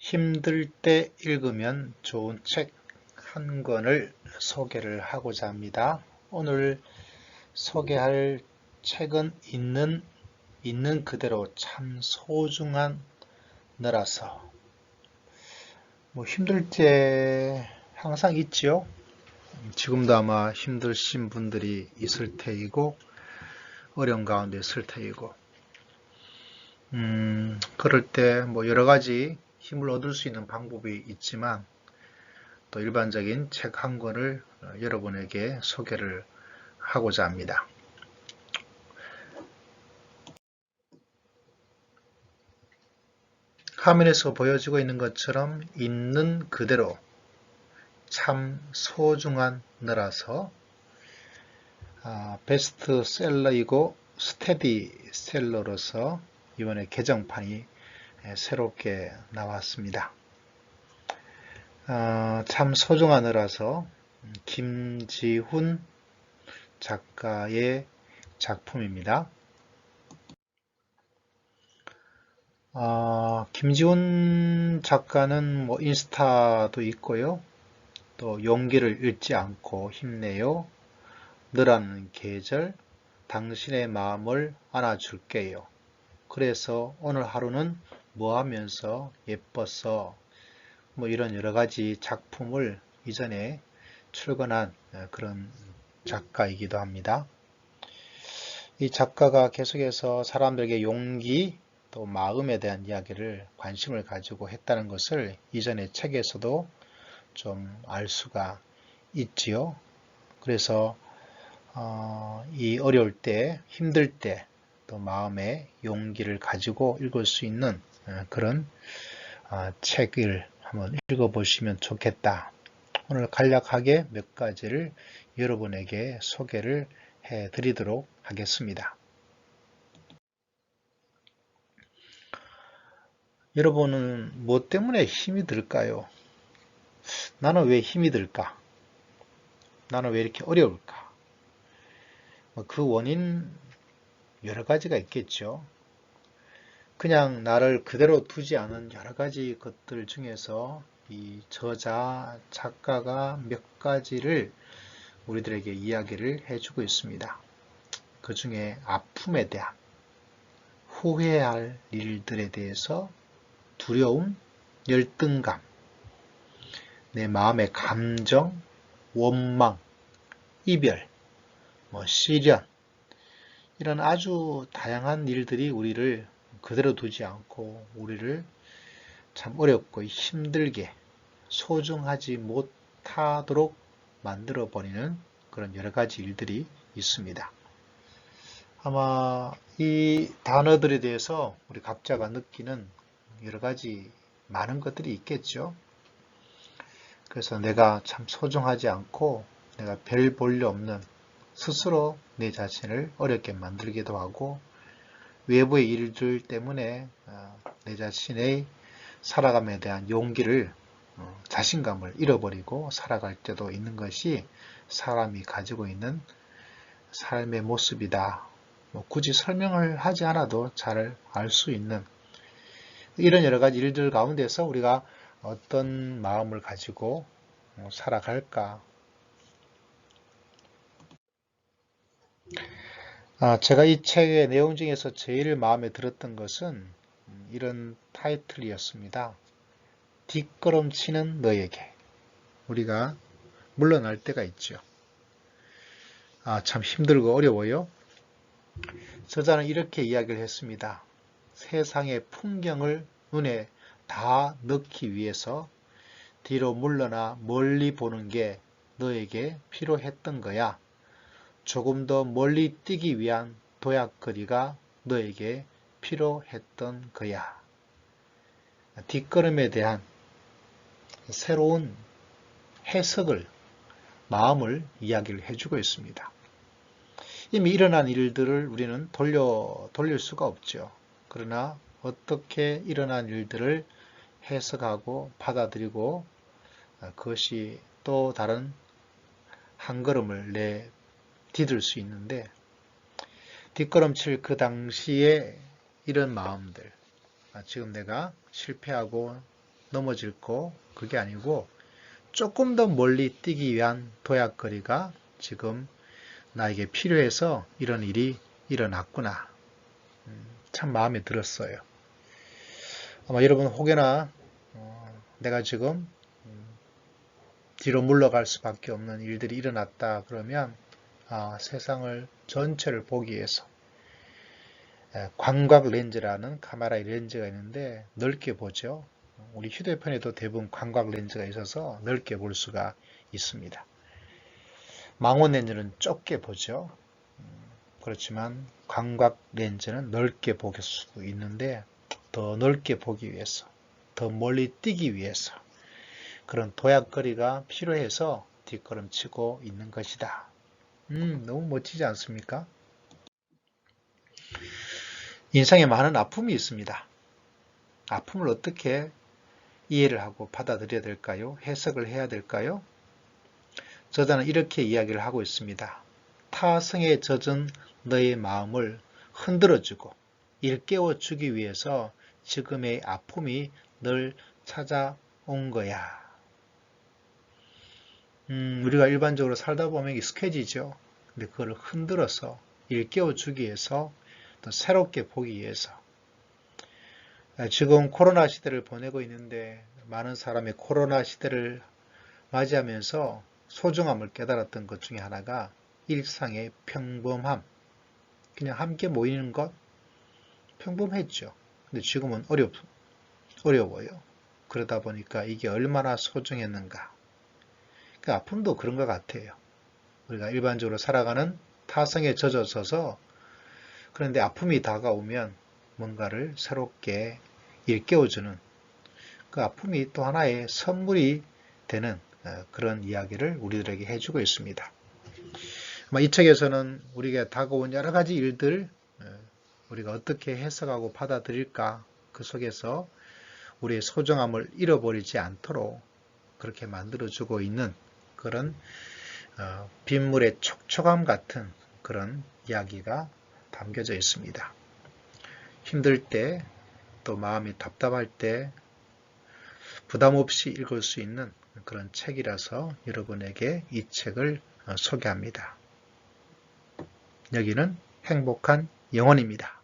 힘들 때 읽으면 좋은 책 한 권을 소개를 하고자 합니다. 오늘 소개할 책은 있는 그대로 참 소중한 너라서. 힘들 때 항상 있지요. 지금도 아마 힘드신 분들이 있을 테이고 어려운 가운데 있을 테이고 그럴 때 여러 가지 힘을 얻을 수 있는 방법이 있지만 또 일반적인 책 한 권을 여러분에게 소개를 하고자 합니다. 화면에서 보여지고 있는 것처럼 있는 그대로 참 소중한 너라서 베스트셀러이고 스테디셀러로서 이번에 개정판이 새롭게 나왔습니다. 참 소중한 너라서 김지훈 작가의 작품입니다. 김지훈 작가는 인스타도 있고요. 또 용기를 잃지 않고 힘내요. 너라는 계절, 당신의 마음을 안아줄게요. 그래서 오늘 하루는 뭐 하면서 예뻐서 이런 여러 가지 작품을 이전에 출간한 그런 작가이기도 합니다. 이 작가가 계속해서 사람들에게 용기 또 마음에 대한 이야기를 관심을 가지고 했다는 것을 이전의 책에서도 좀 알 수가 있지요. 그래서 이 어려울 때, 힘들 때 또 마음에 용기를 가지고 읽을 수 있는 그런 책을 한번 읽어보시면 좋겠다. 오늘 간략하게 몇 가지를 여러분에게 소개를 해드리도록 하겠습니다. 여러분은 뭐 때문에 힘이 들까요? 나는 왜 힘이 들까? 나는 왜 이렇게 어려울까? 그 원인 여러 가지가 있겠죠. 그냥 나를 그대로 두지 않은 여러 가지 것들 중에서 이 저자, 작가가 몇 가지를 우리들에게 이야기를 해주고 있습니다. 그 중에 아픔에 대한, 후회할 일들에 대해서 두려움, 열등감, 내 마음의 감정, 원망, 이별, 시련, 이런 아주 다양한 일들이 우리를 그대로 두지 않고 우리를 참 어렵고 힘들게 소중하지 못하도록 만들어버리는 그런 여러 가지 일들이 있습니다. 아마 이 단어들에 대해서 우리 각자가 느끼는 여러 가지 많은 것들이 있겠죠. 그래서 내가 참 소중하지 않고 내가 별 볼일 없는 스스로 내 자신을 어렵게 만들기도 하고 외부의 일들 때문에 내 자신의 살아감에 대한 용기를 자신감을 잃어버리고 살아갈 때도 있는 것이 사람이 가지고 있는 삶의 모습이다. 굳이 설명을 하지 않아도 잘 알 수 있는 이런 여러 가지 일들 가운데서 우리가 어떤 마음을 가지고 살아갈까? 제가 이 책의 내용 중에서 제일 마음에 들었던 것은 이런 타이틀이었습니다. 뒷걸음치는 너에게. 우리가 물러날 때가 있죠. 참 힘들고 어려워요. 저자는 이렇게 이야기를 했습니다. 세상의 풍경을 눈에 다 넣기 위해서 뒤로 물러나 멀리 보는 게 너에게 필요했던 거야. 조금 더 멀리 뛰기 위한 도약거리가 너에게 필요했던 거야. 뒷걸음에 대한 새로운 해석을, 마음을 이야기를 해주고 있습니다. 이미 일어난 일들을 우리는 돌릴 수가 없죠. 그러나 어떻게 일어난 일들을 해석하고 받아들이고 그것이 또 다른 한 걸음을 디딜 수 있는데 뒷걸음칠 그 당시에 이런 마음들, 지금 내가 실패하고 넘어질 거 그게 아니고 조금 더 멀리 뛰기 위한 도약거리가 지금 나에게 필요해서 이런 일이 일어났구나. 참 마음에 들었어요. 아마 여러분 혹여나 내가 지금 뒤로 물러갈 수밖에 없는 일들이 일어났다 그러면 세상을 전체를 보기 위해서 광각 렌즈라는 카메라의 렌즈가 있는데 넓게 보죠. 우리 휴대폰에도 대부분 광각 렌즈가 있어서 넓게 볼 수가 있습니다. 망원 렌즈는 좁게 보죠. 그렇지만 광각 렌즈는 넓게 볼 수 있는데 더 넓게 보기 위해서, 더 멀리 뛰기 위해서 그런 도약거리가 필요해서 뒷걸음치고 있는 것이다. 너무 멋지지 않습니까? 인생에 많은 아픔이 있습니다. 아픔을 어떻게 이해를 하고 받아들여야 될까요? 해석을 해야 될까요? 저자는 이렇게 이야기를 하고 있습니다. 타성에 젖은 너의 마음을 흔들어주고 일깨워주기 위해서 지금의 아픔이 널 찾아온 거야. 우리가 일반적으로 살다 보면 익숙해지죠. 근데 그걸 흔들어서 일깨워주기 위해서 또 새롭게 보기 위해서 지금 코로나 시대를 보내고 있는데 많은 사람이 코로나 시대를 맞이하면서 소중함을 깨달았던 것 중에 하나가 일상의 평범함, 그냥 함께 모이는 것 평범했죠. 근데 지금은 어려워요. 그러다 보니까 이게 얼마나 소중했는가. 그 아픔도 그런 것 같아요. 우리가 일반적으로 살아가는 타성에 젖어서서 그런데 아픔이 다가오면 뭔가를 새롭게 일깨워주는 그 아픔이 또 하나의 선물이 되는 그런 이야기를 우리들에게 해주고 있습니다. 이 책에서는 우리에게 다가온 여러 가지 일들 우리가 어떻게 해석하고 받아들일까 그 속에서 우리의 소중함을 잃어버리지 않도록 그렇게 만들어주고 있는 그런 빗물의 촉촉함 같은 그런 이야기가 담겨져 있습니다. 힘들 때 또 마음이 답답할 때 부담 없이 읽을 수 있는 그런 책이라서 여러분에게 이 책을 소개합니다. 여기는 행복한 영혼입니다.